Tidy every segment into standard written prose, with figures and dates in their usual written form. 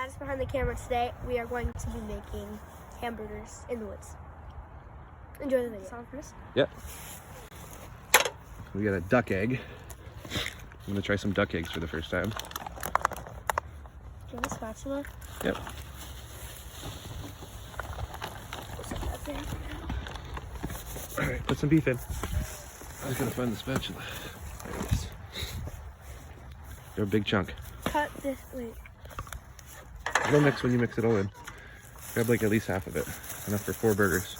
Dad is behind the camera today. We are going to be making hamburgers in the woods. Enjoy the video. Sound for us? Yep. We got a duck egg. I'm gonna try some duck eggs for the first time. Do you have a spatula? Yep. Alright, put some beef in. I was gonna find the spatula. There it is. They're a big chunk. Cut this, wait. It'll mix when you mix it all in. Grab like at least half of it. Enough for 4 burgers.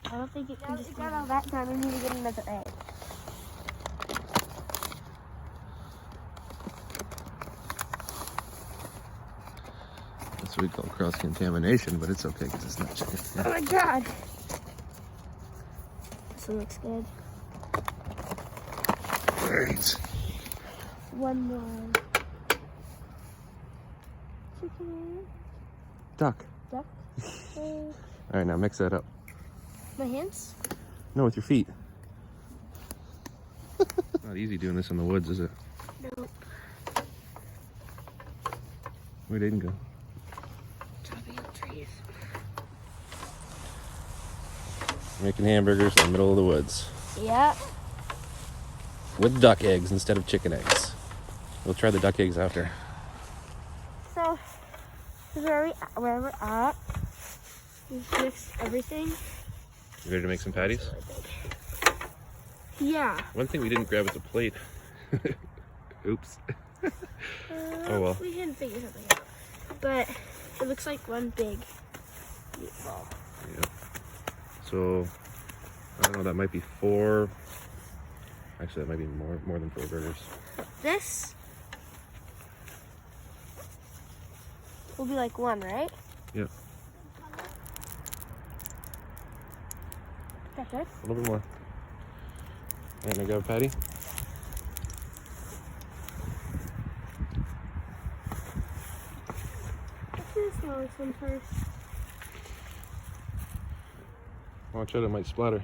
I don't think it can just get all that done. We need to get another egg. That's what we call cross-contamination, but it's okay because it's not chicken. Oh my god! This one looks good. Alright. One more. Chicken. Duck. Duck. Alright, now mix that up. My hands? No, with your feet. Not easy doing this in the woods, is it? No. Where'd Aiden go? Chopping up trees. Making hamburgers in the middle of the woods. Yeah. With duck eggs instead of chicken eggs. We'll try the duck eggs after. So, this is where we're at. We've mixed everything. You ready to make some patties? Yeah. One thing we didn't grab is a plate. Oops. Oh well. We can figure something out. But it looks like one big meatball. Yeah. So, I don't know, that might be 4. Actually, that might be more than 4 burgers. This will be like one, right? Yep. Is that good? A little bit more. Alright, now grab a patty. Let's do the smallest one first. Watch out, it might splatter.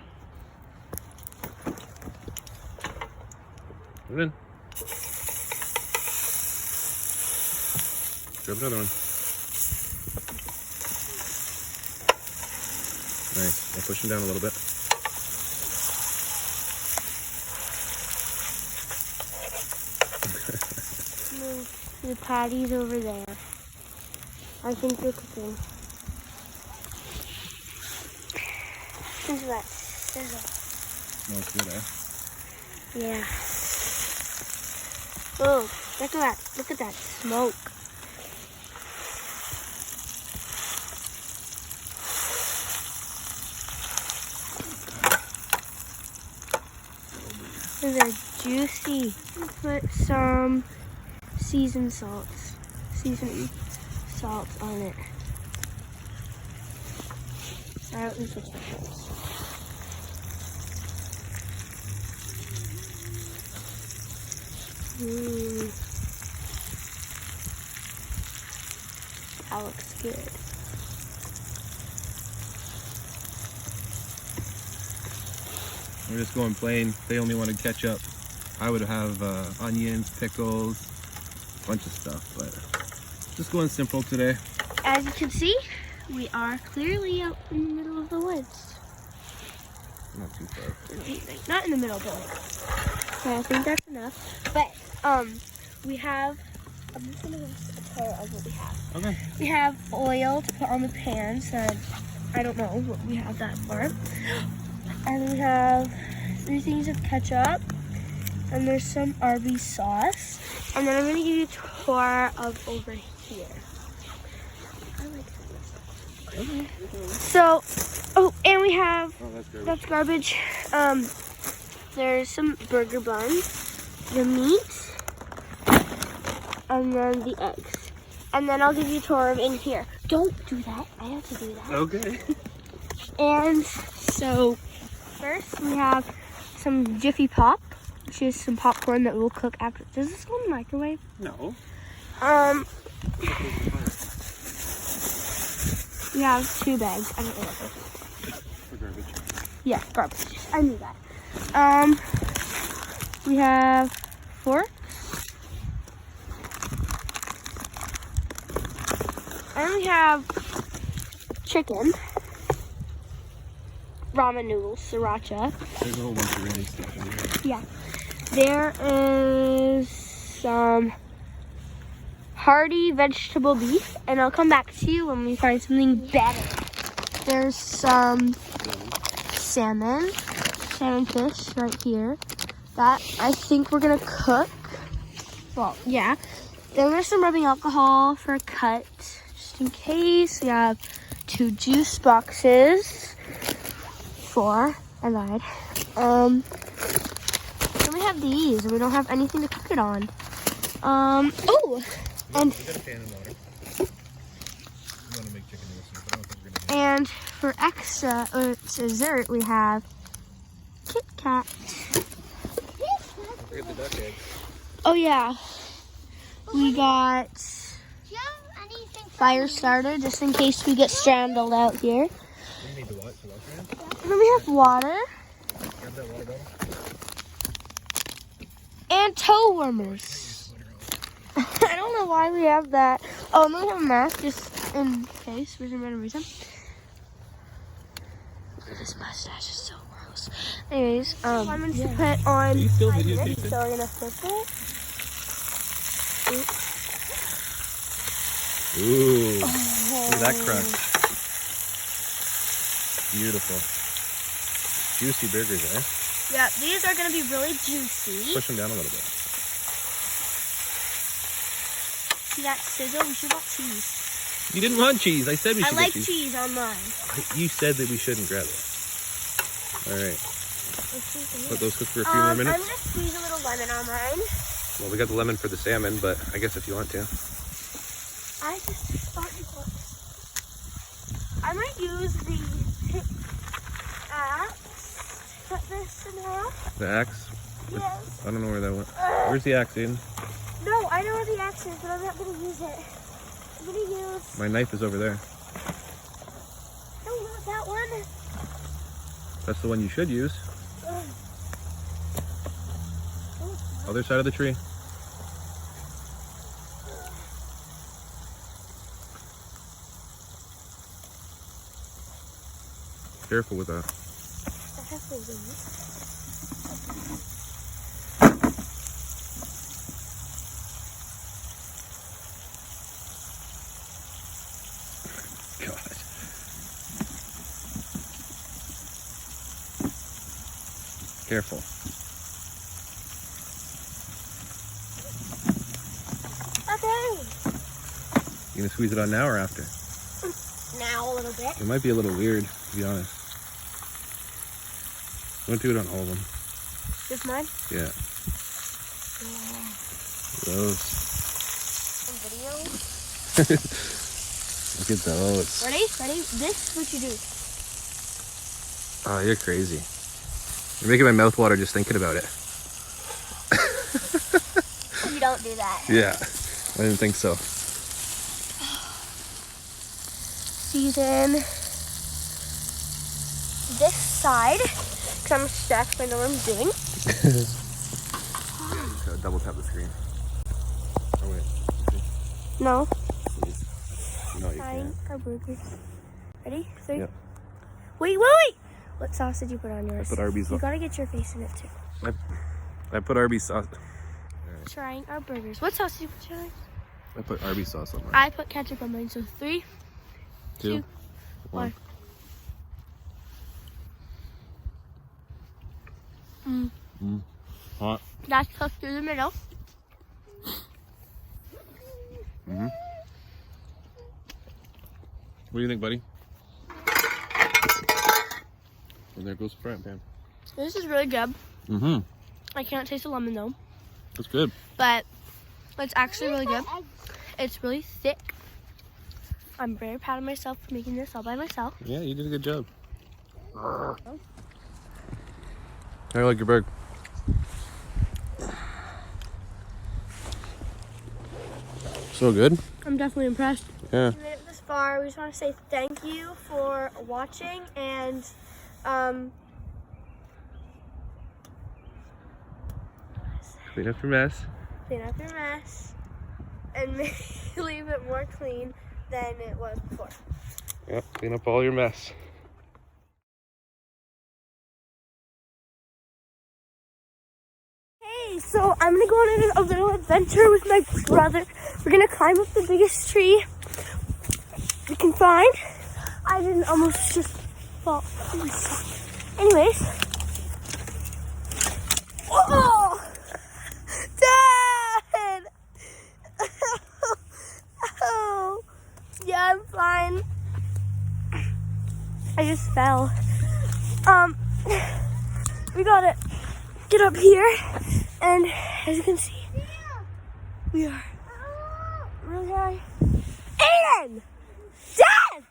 Put it in. Grab another one. Nice. Now push them down a little bit. Move the patties over there. I think they're cooking. There's that. Smells good, eh? Yeah. Oh, look at that. Look at that smoke. These are juicy. Put some seasoned salt on it. I don't think it's first. That looks good. We're just going plain. They only wanted ketchup. I would have onions, pickles, a bunch of stuff, but just going simple today. As you can see, we are clearly out in the middle of the woods. Not too far. Not in the middle, but okay, I think that's enough. But we have. I'm just gonna tell you what we have. Okay. We have oil to put on the pan, so I don't know what we have that for. And we have 3 things of ketchup, and there's some Arby's sauce. And then I'm gonna give you a tour of over here. I like that. Okay. So, oh, and we have, that's garbage. There's some burger buns, the meat, and then the eggs. And then I'll give you a tour of in here. Don't do that. I have to do that. Okay. And so, first we have some Jiffy Pop, which is some popcorn that we'll cook after. Does this go in the microwave? No. We have 2 bags. I don't know what those are. For garbage. Yeah, garbage. I knew that. We have forks. And we have chicken. Ramen noodles, sriracha. There's a whole bunch of really stuff in here. Yeah. There is some hearty vegetable beef, and I'll come back to you when we find something better. There's some salmon fish right here that I think we're gonna cook. Well, yeah. Then there's some rubbing alcohol for a cut, just in case. We have 2 juice boxes. 4. I lied. Then we have these, and we don't have anything to cook it on. Oh, and We got a pan of water. We want to make chicken noodles, but I don't think we're gonna do and for extra dessert, we have Kit Kat. Don't forget the duck egg. Oh yeah, we got Do you have anything? fire starter just in case we get stranded out here. You need to wash your hands? And then we have water Grab that water bottle. and toe warmers. I don't know why we have that. Oh, and then we have a mask just in case for some random reason. This mustache is so gross. Anyways, lemons to put on. Are you still 5 videotaping? minutes, so we're gonna flip it. Ooh, look at that crunch. Beautiful. Juicy burgers, eh? Yeah, these are gonna be really juicy. Push them down a little bit. See that sizzle? We should want cheese. You didn't want cheese. I said we I should like get cheese. cheese on mine. You said that we shouldn't grab it. All right. Let those cook for a few more I'm minutes. gonna squeeze a little lemon on mine. Well, we got the lemon for the salmon, but I guess if you want to. I just thought you would. I might use the axe to cut this in half. The axe? Yes. I don't know where that went. Where's the axe, Aiden? No, I know where the axe is, but I'm not gonna use it. I'm gonna use. My knife is over there. No, not that one. That's the one you should use. Other side of the tree. Careful with that. I have those in this. God. Careful. Okay. You gonna squeeze it on now or after? Now a little bit. It might be a little weird, to be honest. Don't do it on all of them. This mine? Yeah. Those. Some video. Look at those. Ready? Ready? This is what you do. Oh, you're crazy. You're making my mouth water just thinking about it. You don't do that. Yeah. I didn't think so. Season this side because I'm stuck. I know what I'm doing. Double tap the screen. Oh, wait. No. No, you Frying can't. our burgers. Ready? 3. Yep. Wait, wait, wait! What sauce did you put on yours? I put Arby's You sauce. gotta get your face in it too. I put Arby's sauce. Trying our burgers. What sauce did you put, Charlie? I put Arby's sauce on mine. I put ketchup on mine. So 3, 2, 1. 1. Hot. That's cooked through the middle. Mm-hmm. What do you think, buddy? And there goes the frying pan. This is really good. Mm-hmm. I can't taste the lemon though, That's good. but it's actually really good. It's really thick. I'm very proud of myself for making this all by myself. Yeah, you did a good job. I like your burger. So good. I'm definitely impressed. Yeah. We made it this far. We just want to say thank you for watching, and Clean up your mess. clean up your mess and leave it more clean than it was before. Yep, clean up all your mess. Hey, so I'm gonna go on a little adventure with my brother. We're gonna climb up the biggest tree we can find. I didn't almost just fall. Anyways. Whoa! Dad! Oh. Yeah, I'm fine. I just fell. We gotta get up here, and as you can see, we are really high. Aiden! Dad!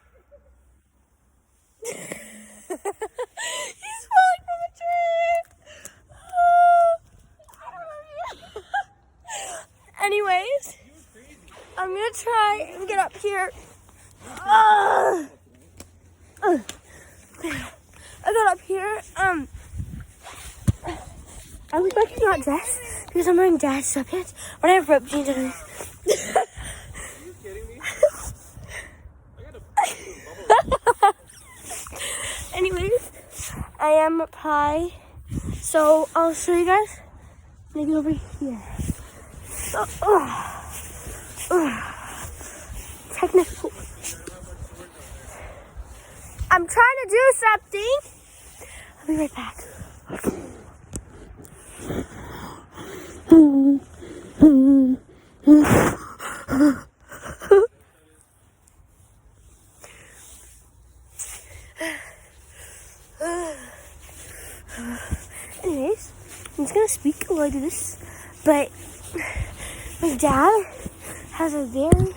He's falling from a tree! I don't know. Anyways, I'm gonna try and get up here. I got up here. I look like I'm not dressed because I'm wearing dad's sweatpants, but I have ripped jeans underneath. Are you kidding me? Anyways, I am up high, so I'll show you guys. Maybe over here. Technical. I'm trying to do something. I'll be right back. Anyways, I'm just gonna speak while I do this, but my dad has a very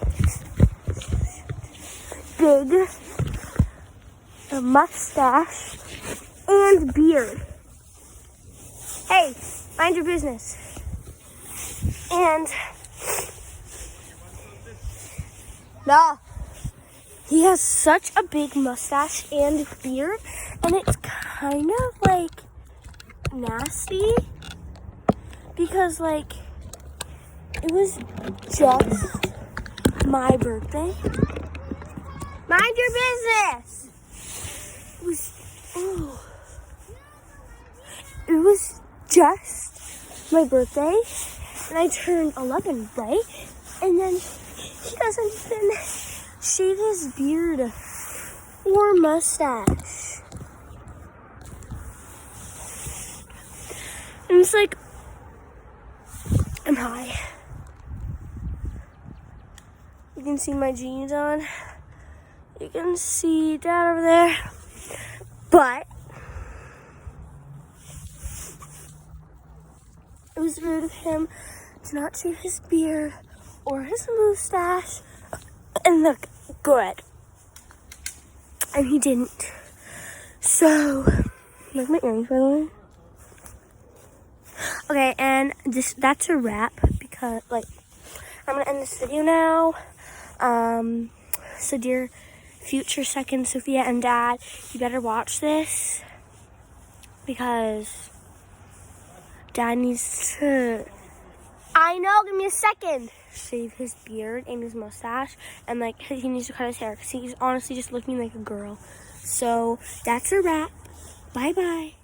big mustache and beard. Hey, mind your business. And no, he has such a big mustache and beard, and it's kind of like nasty because like it was just my birthday. Mind your business. It was just my birthday, and I turned 11, right? And then he doesn't even shave his beard or mustache. And it's like, I'm high. You can see my jeans on. You can see Dad over there. But it was rude of him to not shave his beard or his mustache and look good. And he didn't. So, like my earrings, by the way. Okay, and that's a wrap because, like, I'm gonna end this video now. So dear future second Sophia and Dad, you better watch this because Dad needs to, I know, give me a second, shave his beard and his mustache, and like he needs to cut his hair because he's honestly just looking like a girl. So that's a wrap. Bye bye.